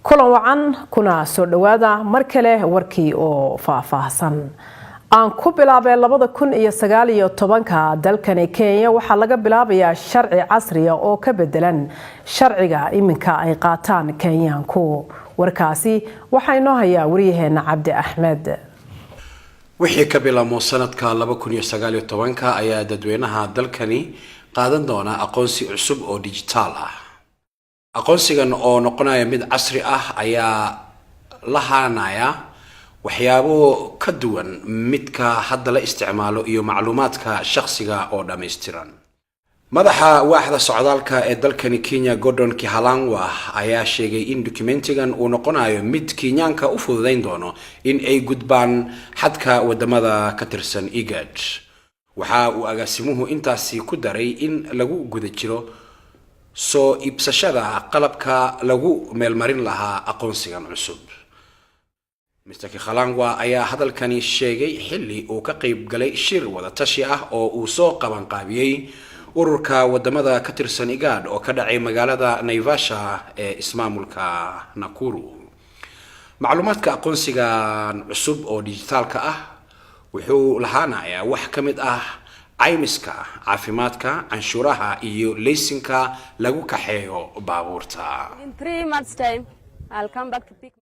kulan wacan kuna soo dhawaada mar kale warkii oo faahfaahsan aan ku bilaabay 2019 dalkani Kenya waxa laga bilaabayaa sharci casri ah oo ka bedelan sharciga iminka ay qaataan Kenyaanku warkaasi waxa inoo haya wariyaheena Cabdi Axmed wixii ka bilaabmo sanadka 2019 ayaa dadweynaha dalkani qaadan doona aqoonsi cusub oo digital ah aqoonsigan oo noqonaya mid casri ah ayaa lahaanaya waxyaabo ka duwan midka hadda la isticmaalo iyo macluumaadka shakhsiga oo dhameystiran madaxa waaxda socdaalka ee dalkani Kenya Gordon Kihalangwa ayaa sheegay in documentigan uu noqonayo mid Kenyaanka u fududeyn doono in ay gudbaan xadka wadamada ka tirsan IGAD waxa uu agaasimuhu intaasi ku daray in lagu guda jiro soo iibsashada qalabka lagu meelmarin lahaa aqoonsigan cusub Mr. Kihalangwa ayaa hadalkani sheegay xilli uu ka qayb galay shir wada tashi ah oo uu soo qaban qaabiyay ururka wadamada ka tirsan IGAD oo ka dhacay magaalada Naivasha ee ismaamulka Nakuru macluumaadka aqoonsigan cusub oo digitalka ah wuxuu lahaanayaa wax kamid ah caymiska caafimaadka canshuuraha iyo laysinka lagu kaxeeyo baabuurta In 3 months time I'll come back to pick